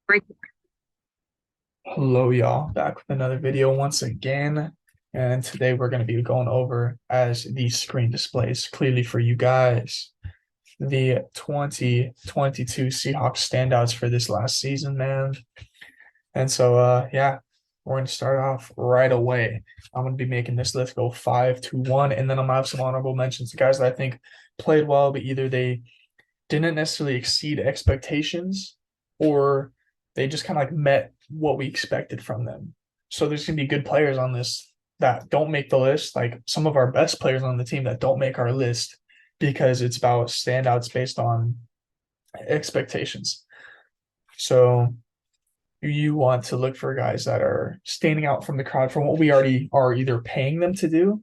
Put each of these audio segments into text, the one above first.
Great. Hello, y'all. Back with another video once again. And today we're going to be going over, as the screen displays clearly for you guys, the 2022 Seahawks standouts for this last season, man. And so, yeah, we're going to start off right away. I'm going to be making this list go 5-1, and then I'm going to have some honorable mentions, guys that I think played well, but either they didn't necessarily exceed expectations or they just kind of like met what we expected from them. So there's going to be good players on this that don't make the list, like some of our best players on the team that don't make our list because it's about standouts based on expectations. So you want to look for guys that are standing out from the crowd from what we already are either paying them to do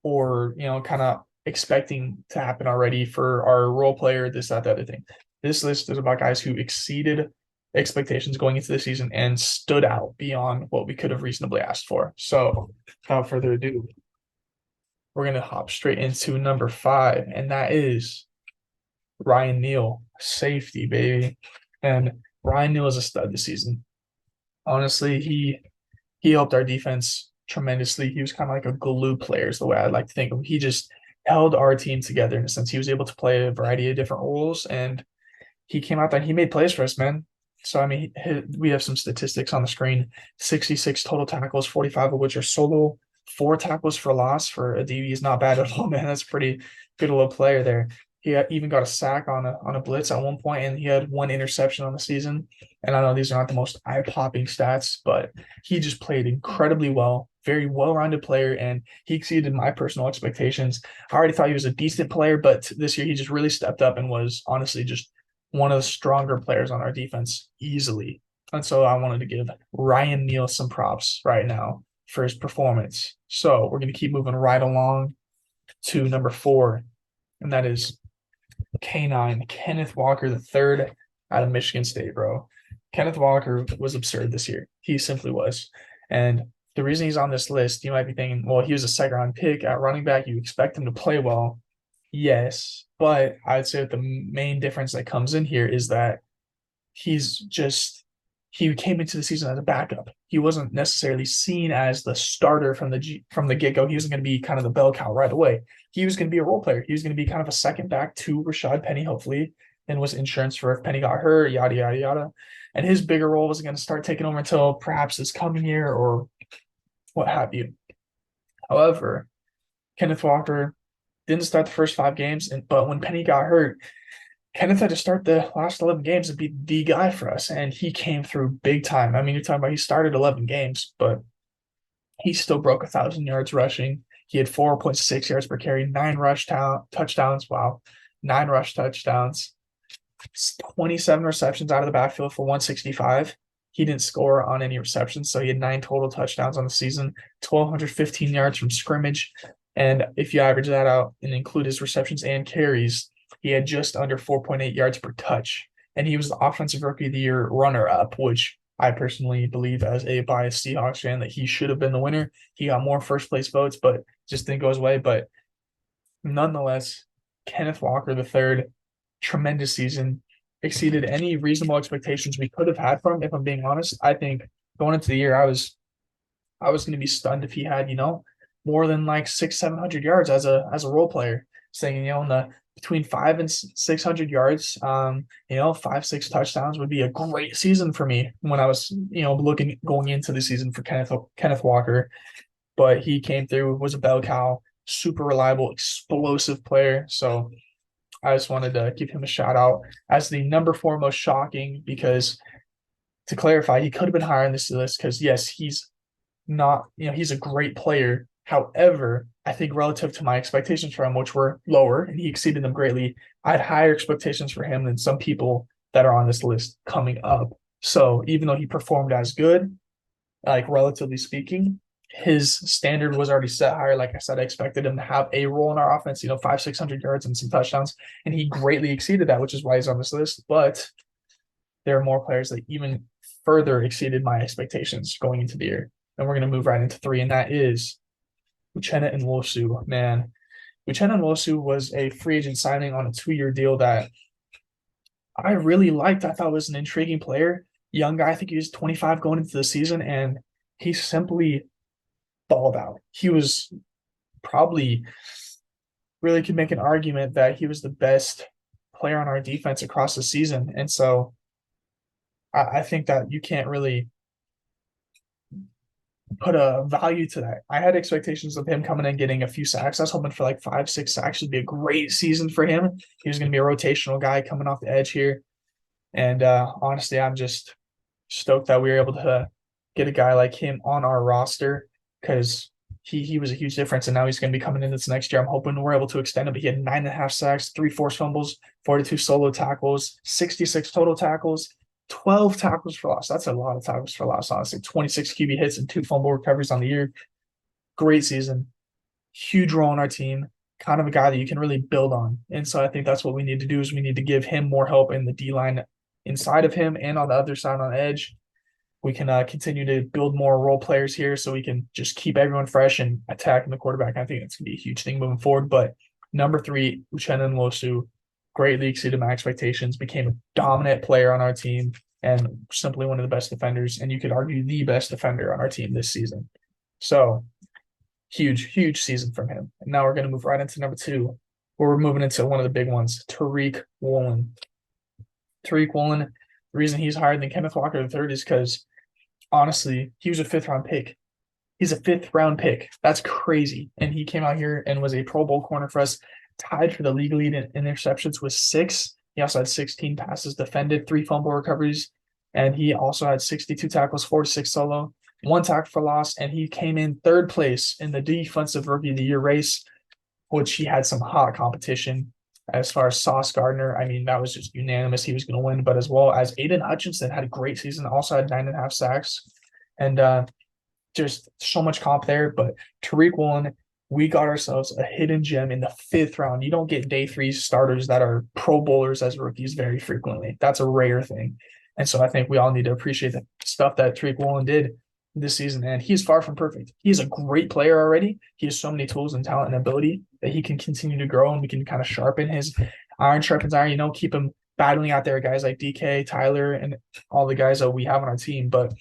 or kind of expecting to happen already for our role player, this, that, the other thing. This list is about guys who exceeded expectations going into the season and stood out beyond what we could have reasonably asked for. So, without further ado, we're gonna hop straight into number 5, and that is Ryan Neal, safety, baby. And Ryan Neal is a stud this season. Honestly, he helped our defense tremendously. He was kind of like a glue player, is the way I like to think of him. He just held our team together in a sense. He was able to play a variety of different roles, and he came out there and he made plays for us, man. So, I mean, we have some statistics on the screen: 66 total tackles, 45 of which are solo, 4 tackles for loss for a DB is not bad at all, man. That's a pretty good little player there. He even got a sack on a blitz at one point, and he had 1 interception on the season. And I know these are not the most eye-popping stats, but he just played incredibly well, very well-rounded player, and he exceeded my personal expectations. I already thought he was a decent player, but this year he just really stepped up and was honestly just one of the stronger players on our defense easily. And so I wanted to give Ryan Neal some props right now for his performance. So we're going to keep moving right along to number 4, and that is K9, Kenneth Walker the third out of Michigan State, bro. Kenneth Walker was absurd this year. He simply was. And the reason he's on this list, you might be thinking, well, he was a second round pick at running back. You expect him to play well. Yes. But I'd say that the main difference that comes in here is that he's just he came into the season as a backup. He wasn't necessarily seen as the starter from the get go. He wasn't going to be kind of the bell cow right away. He was going to be a role player. He was going to be kind of a second back to Rashad Penny, hopefully, and was insurance for if Penny got hurt, yada yada yada. And his bigger role wasn't going to start taking over until perhaps this coming year or what have you. However, Kenneth Walker didn't start the first 5 games, but when Penny got hurt, Kenneth had to start the last 11 games and be the guy for us, and he came through big time. I mean, you're talking about he started 11 games, but he still broke 1,000 yards rushing. He had 4.6 yards per carry, 9 touchdowns. Wow, 9 rush touchdowns, 27 receptions out of the backfield for 165. He didn't score on any receptions, so he had 9 total touchdowns on the season, 1,215 yards from scrimmage. And if you average that out and include his receptions and carries, he had just under 4.8 yards per touch. And he was the Offensive Rookie of the Year runner up, which I personally believe, as a biased Seahawks fan, that he should have been the winner. He got more first place votes, but just didn't go his way. But nonetheless, Kenneth Walker the third, tremendous season, exceeded any reasonable expectations we could have had from him. If I'm being honest, I think going into the year, I was going to be stunned if he had more than like 600-700 yards as a role player, saying in the between 500 and 600 yards, 5-6 touchdowns would be a great season for me when I was looking going into the season for Kenneth Walker. But he came through, was a bell cow, super reliable, explosive player. So I just wanted to give him a shout out as the number 4 most shocking, because to clarify, he could have been higher on this list because yes, he's not, he's a great player. However, I think relative to my expectations for him, which were lower, and he exceeded them greatly, I had higher expectations for him than some people that are on this list coming up. So even though he performed as good, like relatively speaking, his standard was already set higher. Like I said, I expected him to have a role in our offense, 500-600 yards and some touchdowns, and he greatly exceeded that, which is why he's on this list. But there are more players that even further exceeded my expectations going into the year. And we're going to move right into 3, and that is Uchenna Nwosu. Man, Uchenna Nwosu was a free agent signing on a 2-year deal that I really liked. I thought was an intriguing player. young guy. I think he was 25 going into the season, and he simply balled out. He was probably really could make an argument that he was the best player on our defense across the season. And so I think that you can't really put a value to that. I had expectations of him coming in getting a few sacks. I was hoping for like 5, 6 sacks would be a great season for him. He was going to be a rotational guy coming off the edge here. And honestly, I'm just stoked that we were able to get a guy like him on our roster because he was a huge difference. And now he's going to be coming in this next year. I'm hoping we're able to extend him. But he had 9.5 sacks, 3 forced fumbles, 42 solo tackles, 66 total tackles, 12 tackles for loss. That's a lot of tackles for loss, honestly. 26 QB hits and 2 fumble recoveries on the year. Great season. Huge role on our team. Kind of a guy that you can really build on. And so I think that's what we need to do is we need to give him more help in the D line inside of him and on the other side on the edge. We can continue to build more role players here so we can just keep everyone fresh and attacking the quarterback. I think that's going to be a huge thing moving forward. But number 3, Uchenna Nwosu, greatly exceeded my expectations, became a dominant player on our team and simply one of the best defenders. And you could argue the best defender on our team this season. So huge, huge season from him. And now we're going to move right into number 2, where we're moving into one of the big ones, Tariq Woolen. Tariq Woolen, the reason he's higher than Kenneth Walker III is because honestly, he was a 5th-round pick. He's a 5th-round pick. That's crazy. And he came out here and was a Pro Bowl corner for us, tied for the league lead in interceptions with 6. He also had 16 passes defended, 3 fumble recoveries, and he also had 62 tackles, 46 solo, 1 tackle for loss, and he came in 3rd place in the Defensive Rookie of the Year race, which he had some hot competition. As far as Sauce Gardner, I mean, that was just unanimous. He was going to win, but as well as Aiden Hutchinson had a great season, also had 9.5 sacks, and just so much comp there. But Tariq Woolen, we got ourselves a hidden gem in the 5th round. You don't get day 3 starters that are Pro Bowlers as rookies very frequently. That's a rare thing. And so I think we all need to appreciate the stuff that Tariq Woolen did this season. And he's far from perfect. He's a great player already. He has so many tools and talent and ability that he can continue to grow, and we can kind of sharpen his iron sharpens iron, keep him battling out there, guys like DK, Tyler, and all the guys that we have on our team. But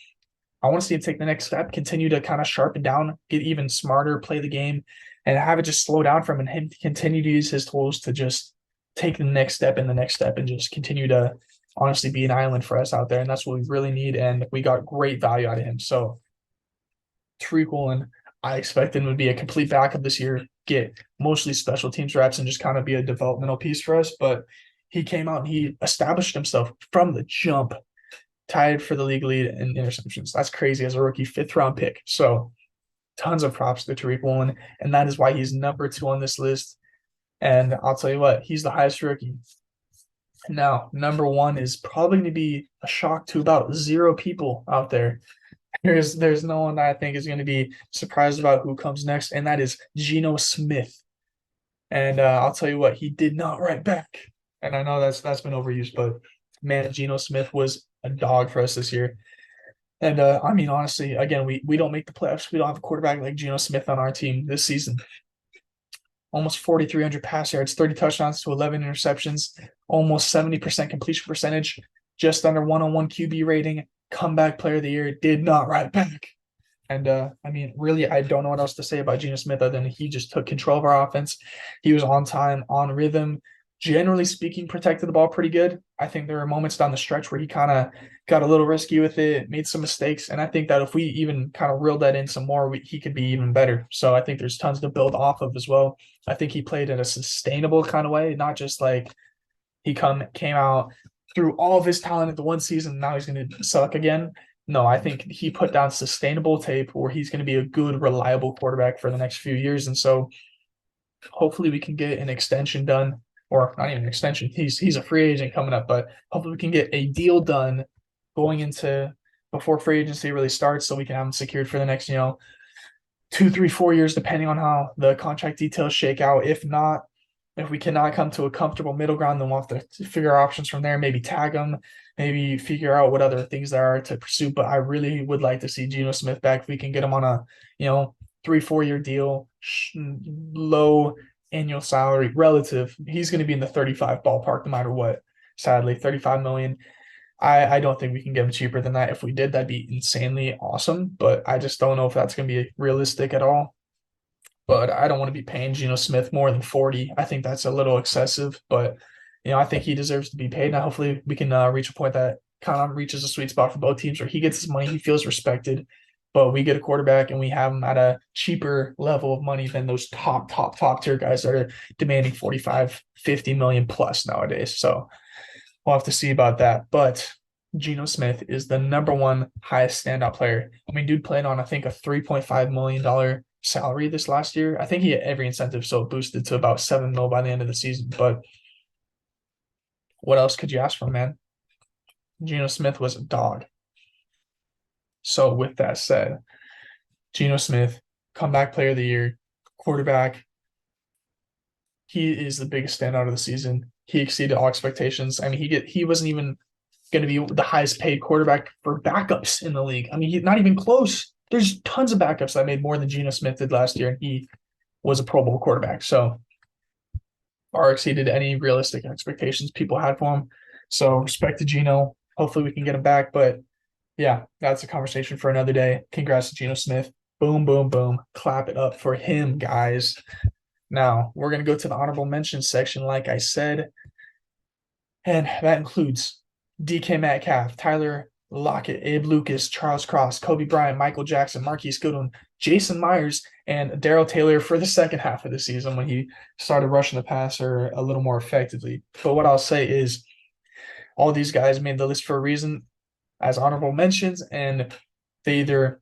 I want to see him take the next step, continue to kind of sharpen down, get even smarter, play the game, and have it just slow down from him and him continue to use his tools to just take the next step and the next step and just continue to honestly be an island for us out there. And that's what we really need. And we got great value out of him. So Tariq Woolen, I expect him to be a complete backup this year, get mostly special teams reps and just kind of be a developmental piece for us. But he came out and he established himself from the jump, tied for the league lead in interceptions. That's crazy as a rookie, 5th-round pick. So tons of props to Tariq Woolen, and that is why he's number 2 on this list. And I'll tell you what, he's the highest rookie. Now, number 1 is probably going to be a shock to about 0 people out there. There's no one that I think is going to be surprised about who comes next, and that is Geno Smith. And I'll tell you what, he did not write back. And I know that's been overused, but man, Geno Smith was a dog for us this year. And I mean, honestly, again, we don't make the playoffs. We don't have a quarterback like Geno Smith on our team this season. Almost 4,300 pass yards, 30 touchdowns to 11 interceptions, almost 70% completion percentage, just under 101 QB rating, comeback player of the year, did not write back. And I mean, really, I don't know what else to say about Geno Smith other than he just took control of our offense. He was on time, on rhythm. Generally speaking, protected the ball pretty good. I think there were moments down the stretch where he kind of got a little risky with it, made some mistakes. And I think that if we even kind of reeled that in some more, he could be even better. So I think there's tons to build off of as well. I think he played in a sustainable kind of way, not just like he came out through all of his talent at the one season, now he's going to suck again. No, I think he put down sustainable tape where he's going to be a good, reliable quarterback for the next few years. And so hopefully we can get an extension done, or not even an extension. He's a free agent coming up, but hopefully we can get a deal done going into before free agency really starts so we can have him secured for the next, 2, 3, 4 years, depending on how the contract details shake out. If we cannot come to a comfortable middle ground, then we'll have to figure our options from there, maybe tag them, maybe figure out what other things there are to pursue. But I really would like to see Geno Smith back if we can get him on a, 3, 4 year deal, low annual salary relative. He's going to be in the 35 ballpark no matter what, sadly, 35 million. I don't think we can get him cheaper than that. If we did, that'd be insanely awesome. But I just don't know if that's going to be realistic at all. But I don't want to be paying Geno Smith more than 40. I think that's a little excessive, but I think he deserves to be paid. Now, hopefully, we can reach a point that kind of reaches a sweet spot for both teams where he gets his money, he feels respected, but we get a quarterback and we have him at a cheaper level of money than those top tier guys that are demanding 45, 50 million plus nowadays. So we'll have to see about that. But Geno Smith is the number one highest standout player. I mean, dude played on, I think, a $3.5 million salary this last year. I think he had every incentive, so it boosted to about 7 mil by the end of the season. But what else could you ask for, man? Geno Smith was a dog. So with that said, Geno Smith, comeback player of the year, quarterback. He is the biggest standout of the season. He exceeded all expectations. I mean, he wasn't even going to be the highest paid quarterback for backups in the league. I mean, he's not even close. There's tons of backups that made more than Geno Smith did last year, and he was a Pro Bowl quarterback. So far exceeded any realistic expectations people had for him. So respect to Geno. Hopefully we can get him back. But yeah, that's a conversation for another day. Congrats to Geno Smith. Boom, boom, boom. Clap it up for him, guys. Now we're going to go to the honorable mentions section, like I said. And that includes DK Metcalf, Tyler Lockett, Abe Lucas, Charles Cross, Kobe Bryant, Michael Jackson, Marquise Goodwin, Jason Myers, and Daryl Taylor for the second half of the season when he started rushing the passer a little more effectively. But what I'll say is all these guys made the list for a reason as honorable mentions, and they either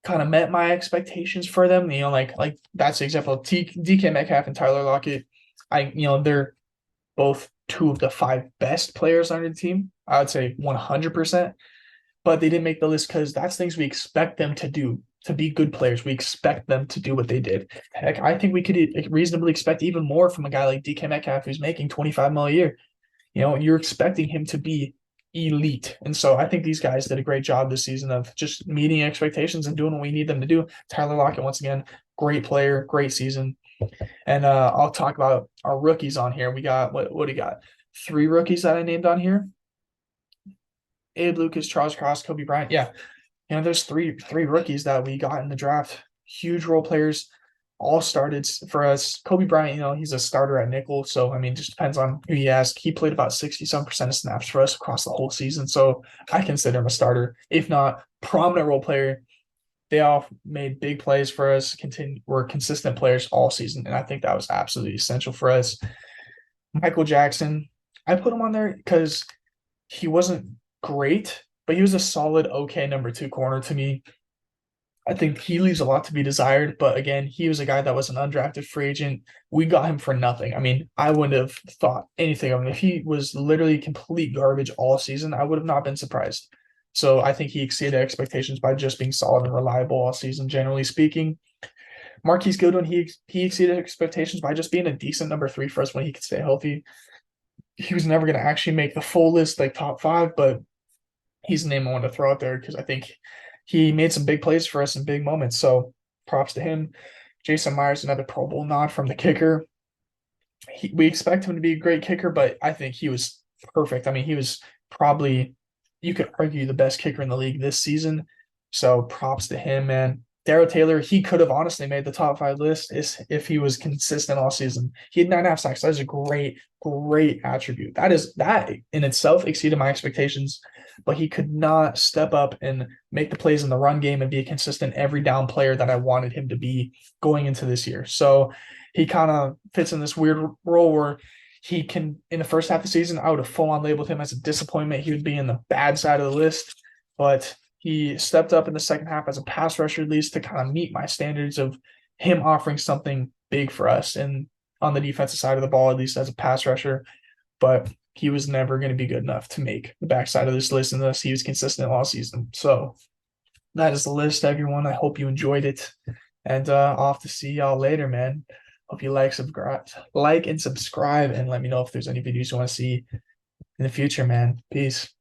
kind of met my expectations for them. Like that's the example of DK Metcalf and Tyler Lockett. They're both two of the five best players on the team. I would say 100%, but they didn't make the list because that's things we expect them to do to be good players. We expect them to do what they did. Heck, I think we could reasonably expect even more from a guy like DK Metcalf who's making 25 mil a year. You're expecting him to be elite. And so I think these guys did a great job this season of just meeting expectations and doing what we need them to do. Tyler Lockett, once again, great player, great season. And I'll talk about our rookies on here. We got, what do you got? 3 rookies that I named on here. Abe Lucas, Charles Cross, Kobe Bryant. Yeah. There's three rookies that we got in the draft. Huge role players, all started for us. Kobe Bryant, he's a starter at nickel. So, I mean, just depends on who you ask. He played about 67% of snaps for us across the whole season. So I consider him a starter, if not prominent role player. They all made big plays for us, were consistent players all season. And I think that was absolutely essential for us. Michael Jackson, I put him on there because he wasn't great, but he was a solid, okay number 2 corner to me. I think he leaves a lot to be desired, but again, he was a guy that was an undrafted free agent. We got him for nothing. I mean, I wouldn't have thought anything of him. If he was literally complete garbage all season, I would have not been surprised. So I think he exceeded expectations by just being solid and reliable all season, generally speaking. Marquise Goodwin, he exceeded expectations by just being a decent number 3 for us when he could stay healthy. He was never going to actually make the full list, like top 5, but he's the name I want to throw out there because I think he made some big plays for us in big moments. So props to him. Jason Myers, another Pro Bowl nod from the kicker. We expect him to be a great kicker, but I think he was perfect. I mean, he was probably, you could argue, the best kicker in the league this season. So props to him, man. Daryl Taylor, he could have honestly made the top 5 list if he was consistent all season. He had 9.5 sacks. That is a great attribute. That in itself exceeded my expectations, but he could not step up and make the plays in the run game and be a consistent every down player that I wanted him to be going into this year. So he kind of fits in this weird role where he can, in the first half of the season, I would have full on labeled him as a disappointment. He would be in the bad side of the list, but he stepped up in the second half as a pass rusher, at least, to kind of meet my standards of him offering something big for us and on the defensive side of the ball, at least as a pass rusher. But he was never going to be good enough to make the backside of this list unless he was consistent all season. So that is the list, everyone. I hope you enjoyed it. And I'll have to see y'all later, man. Hope you like and subscribe, and let me know if there's any videos you want to see in the future, man. Peace.